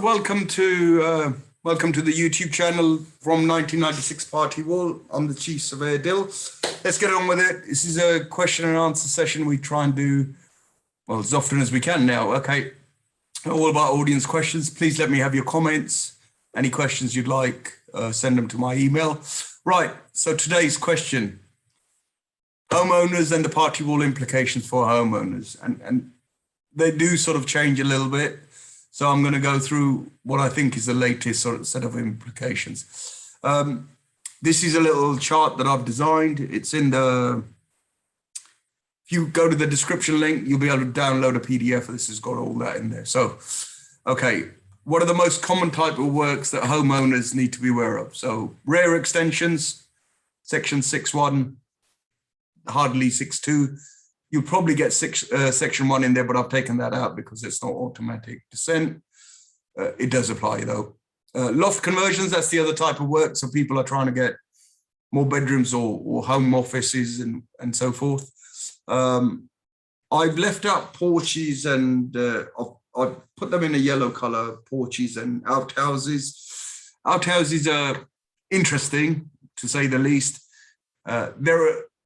Hello, welcome to the YouTube channel from 1996 Party Wall. I'm the Chief Surveyor Dill. Let's get on with it. This is a question and answer session. We try and do, well, as often as we can now. Okay, all about audience questions. Please let me have your comments. Any questions you'd like, send them to my email. Right, so today's question: homeowners and the party wall implications for homeowners. And they do sort of change a little bit. So I'm going to go through what I think is the latest sort of set of implications. This is a little chart that I've designed. It's in the, if you go to the description link, you'll be able to download a PDF. This has got all that in there. So, okay, what are the most common type of works that homeowners need to be aware of? So rear extensions, section 6.1, hardly 6.2. You'll probably get section 1 in there, but I've taken that out because it's not automatic descent. It does apply though. Loft conversions, that's the other type of work. So people are trying to get more bedrooms or home offices and so forth. I've left out porches and I've put them in a yellow color, porches and outhouses. Outhouses are interesting, to say the least.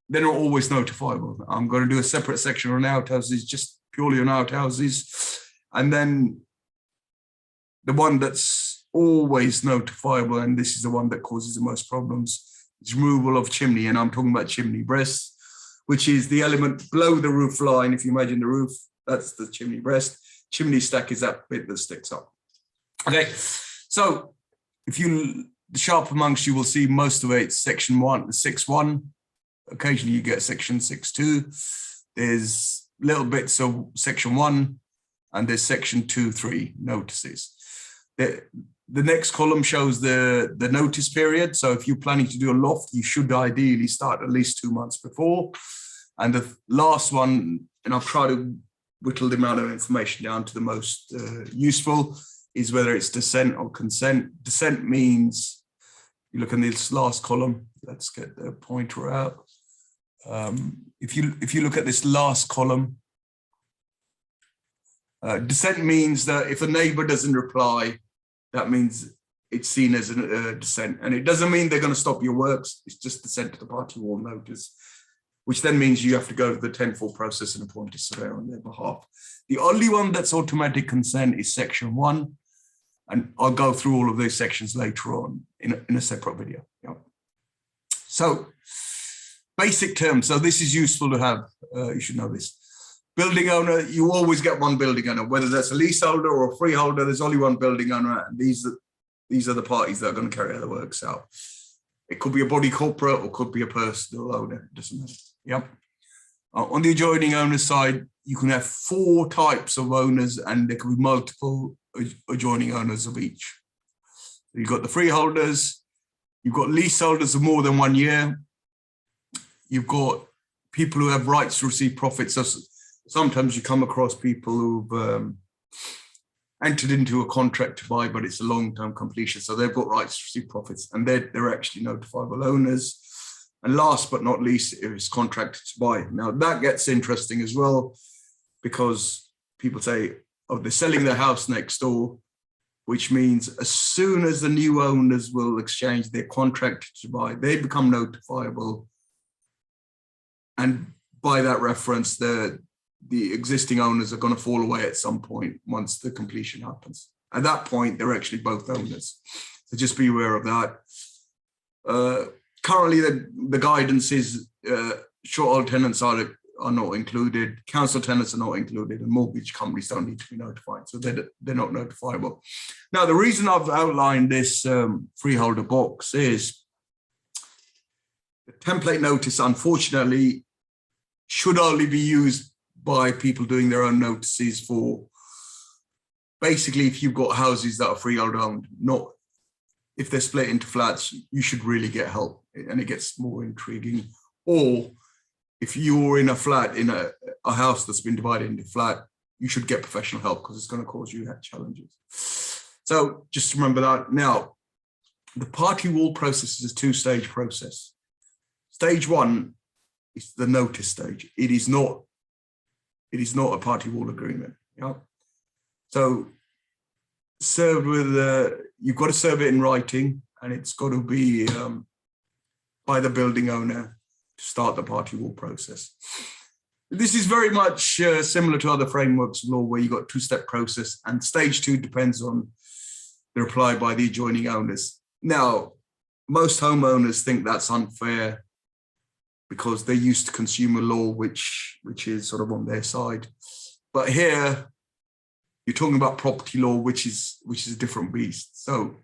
They're not always notifiable. I'm going to do a separate section on outhouses, just purely on outhouses. And then the one that's always notifiable, and this is the one that causes the most problems, is removal of chimney. And I'm talking about chimney breast, which is the element below the roof line. If you imagine the roof, that's the chimney breast. Chimney stack is that bit that sticks up. Okay, so if you, the sharp amongst you will see most of it, section 1, 6.1. Occasionally you get section 6.2. There's little bits of section 1 and there's section 2.3 notices. The next column shows the notice period. So if you're planning to do a loft, you should ideally start at least 2 months before. And the last one, and I've tried to whittle the amount of information down to the most useful, is whether it's descent or consent. Descent means, you look in this last column, let's get the pointer out. If you look at this last column, descent means that if a neighbor doesn't reply, that means it's seen as a descent. And it doesn't mean they're going to stop your works. It's just descent to the party wall notice, which then means you have to go to the 10-4 process and appoint a surveyor on their behalf. The only one that's automatic consent is section 1. And I'll go through all of those sections later on in a separate video. Yeah. So, basic terms. So this is useful to have. You should know this. Building owner, you always get one building owner, whether that's a leaseholder or a freeholder. There's only one building owner, and these are the parties that are going to carry the works out. It could be a body corporate or could be a personal owner. It doesn't matter. Yep. On the adjoining owner side, you can have 4 types of owners, and there could be multiple adjoining owners of each. You've got the freeholders. You've got leaseholders of more than 1 year. You've got people who have rights to receive profits. So sometimes you come across people who've entered into a contract to buy, but it's a long-term completion. So they've got rights to receive profits, and they're actually notifiable owners. And last but not least, it is contracted to buy. Now that gets interesting as well, because people say, oh, they're selling their house next door, which means as soon as the new owners will exchange their contract to buy, they become notifiable. And by that reference, the existing owners are going to fall away at some point once the completion happens. At that point, they're actually both owners. So just be aware of that. Currently, the guidance is short-hold tenants are not included, council tenants are not included, and mortgage companies don't need to be notified. So they're not notifiable. Now, the reason I've outlined this freeholder box is the template notice, unfortunately, should only be used by people doing their own notices for basically if you've got houses that are freehold owned, not if they're split into flats, you should really get help and it gets more intriguing. Or if you're in a flat, in a house that's been divided into flat, you should get professional help because it's going to cause you challenges. So just remember that. Now, the party wall process is a 2-stage process. Stage 1 is the notice stage. It is not a party wall agreement. Yeah. So served with, you've got to serve it in writing, and it's got to be by the building owner to start the party wall process. This is very much similar to other frameworks of law where you've got a two-step process, and stage 2 depends on the reply by the adjoining owners. Now, most homeowners think that's unfair because they're used to consumer law, which is sort of on their side. But here, you're talking about property law, which is a different beast. So,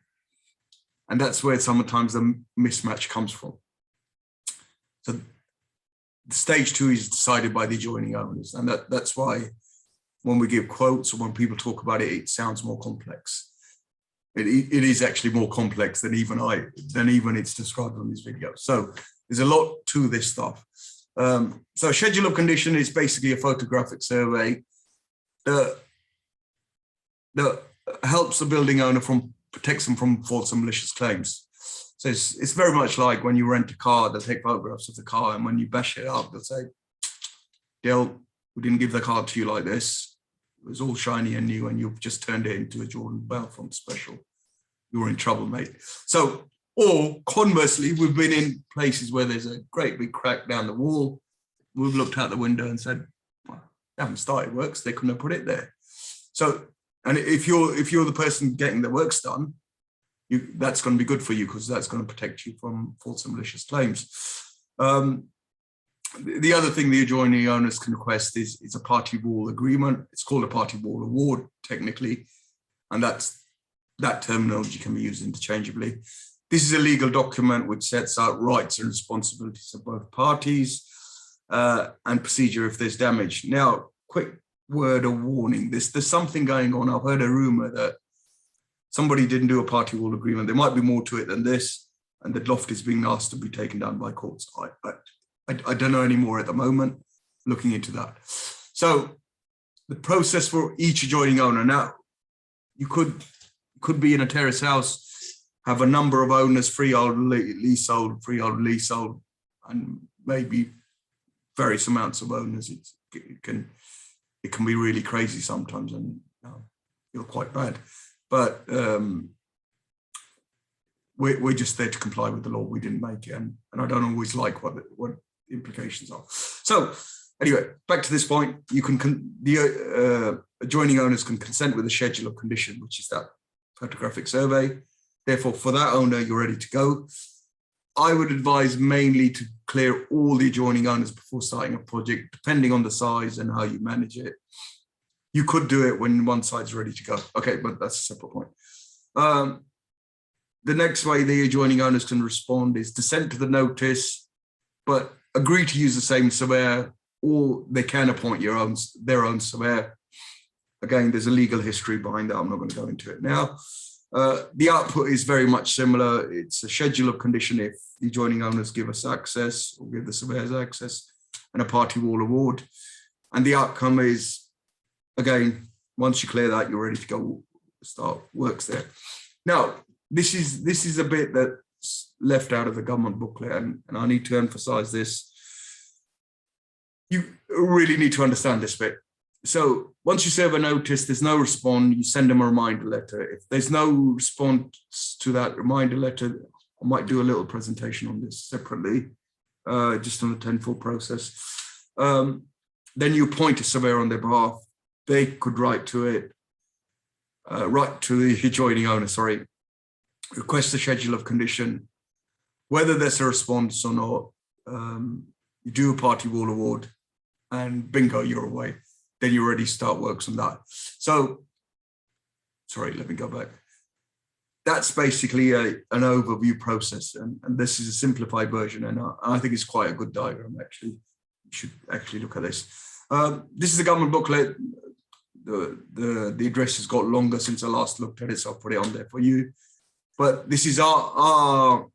and that's where sometimes the mismatch comes from. So the stage 2 is decided by the adjoining owners. And that's why when we give quotes or when people talk about it, it sounds more complex. It is actually more complex than even it's described on this video. So there's a lot to this stuff. So schedule of condition is basically a photographic survey that helps the building owner protects them from false and malicious claims. So it's very much like when you rent a car, they'll take photographs of the car, and when you bash it up, they'll say, Dale, we didn't give the car to you like this. It was all shiny and new, and you've just turned it into a Jordan Belfont special. You were in trouble, mate. So, or conversely, we've been in places where there's a great big crack down the wall. We've looked out the window and said, well, they haven't started works. They couldn't have put it there. So, and if you're the person getting the works done, that's going to be good for you because that's going to protect you from false and malicious claims. The other thing the adjoining owners can request is a party wall agreement. It's called a party wall award, technically, and that terminology can be used interchangeably. This is a legal document which sets out rights and responsibilities of both parties and procedure if there's damage. Now, quick word of warning, there's something going on. I've heard a rumor that somebody didn't do a party wall agreement. There might be more to it than this, and the Loft is being asked to be taken down by courts. I don't know any more at the moment, looking into that. So the process for each adjoining owner. Now, you could be in a terrace house, have a number of owners, freehold, leasehold, and maybe various amounts of owners. It can be really crazy sometimes and feel quite bad. But we're just there to comply with the law. We didn't make it, and I don't always like what the implications are. So anyway, back to this point, the adjoining owners can consent with a schedule of condition, which is that photographic survey. Therefore, for that owner, you're ready to go. I would advise mainly to clear all the adjoining owners before starting a project, depending on the size and how you manage it. You could do it when one side's ready to go. Okay, but that's a separate point. The next way the adjoining owners can respond is to send to the notice, but agree to use the same surveyor, or they can appoint their own surveyor. Again, there's a legal history behind that. I'm not going to go into it now. The output is very much similar. It's a schedule of condition if the adjoining owners give us access or give the surveyors access, and a party wall award. And the outcome is, again, once you clear that, you're ready to go start works there. Now, this is a bit that's left out of the government booklet, and I need to emphasize this. You really need to understand this bit. So once you serve a notice, there's no response, you send them a reminder letter. If there's no response to that reminder letter, I might do a little presentation on this separately, just on the 10-4 process. Then you appoint a surveyor on their behalf. They could write to the adjoining owner, request a schedule of condition. Whether there's a response or not, you do a party wall award, and bingo, you're away. Then you already start works on that. So, sorry, let me go back. That's basically an overview process, and this is a simplified version, and I think it's quite a good diagram, actually. You should actually look at this. This is a government booklet. The address has got longer since I last looked at it, so I'll put it on there for you. But this is our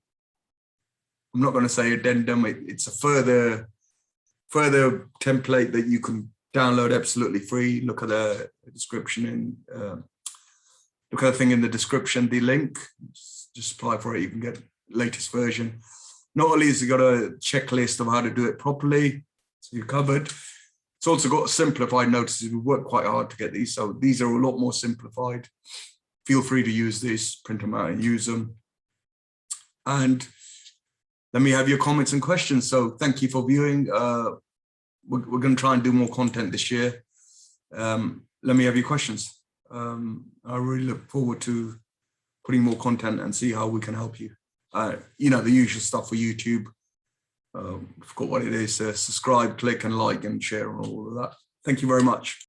I'm not going to say addendum, it's a further template that you can download absolutely free. Look at the description and look at the thing in the description, the link, just apply for it, you can get latest version. Not only has it got a checklist of how to do it properly, so you're covered, it's also got simplified notices. We worked quite hard to get these, so these are a lot more simplified. feel free to use this, print them out and use them. And let me have your comments and questions. So thank you for viewing. We're going to try and do more content this year. Let me have your questions. I really look forward to putting more content and see how we can help you. You know, the usual stuff for YouTube. I forgot what it is. Subscribe, click and like and share and all of that. Thank you very much.